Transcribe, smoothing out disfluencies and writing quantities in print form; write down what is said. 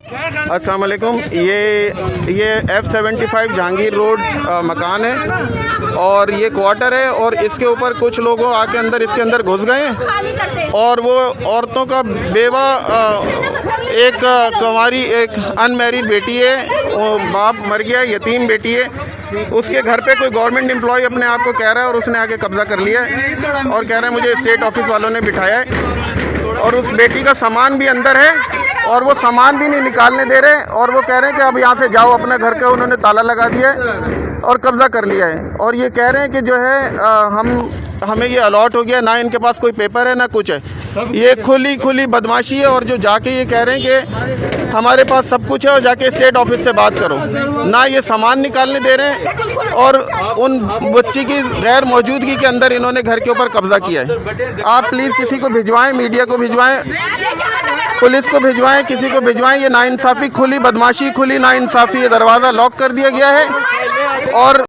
अस्सलाम वालेकुम। ये F75 जहांगीर रोड मकान है और ये क्वार्टर है और इसके ऊपर कुछ लोगों आके इसके अंदर घुस गए हैं और वो औरतों का बेवा एक कुंवारी एक अनमैरिड बेटी है, वो बाप मर गया, यतीम बेटी है, उसके घर पे कोई गवर्नमेंट एम्प्लॉय अपने आप को कह रहा है और उसने आके कब्ज़ा कर लिया है और कह रहा है मुझे स्टेट ऑफिस वालों ने बिठाया है और उस बेटी का सामान भी अंदर है और वो सामान भी नहीं निकालने दे रहे और वो कह रहे हैं कि अब यहाँ से जाओ अपने घर का, उन्होंने ताला लगा दिया है और कब्ज़ा कर लिया है और ये कह रहे हैं कि जो है हमें ये अलॉट हो गया, ना इनके पास कोई पेपर है ना कुछ है। ये खुली बदमाशी है और जो जाके ये कह रहे हैं कि हमारे पास सब कुछ है और जाके स्टेट ऑफिस से बात करो, ना ये सामान निकालने दे रहे हैं और उन बच्ची की गैर मौजूदगी के अंदर इन्होंने घर के ऊपर कब्ज़ा किया है। आप प्लीज़ किसी को भिजवाएं, मीडिया को भिजवाएं, पुलिस को भिजवाएं, किसी को भिजवाएं। ये नाइंसाफ़ी, खुली बदमाशी, खुली नाइंसाफ़ी, ये दरवाज़ा लॉक कर दिया गया है और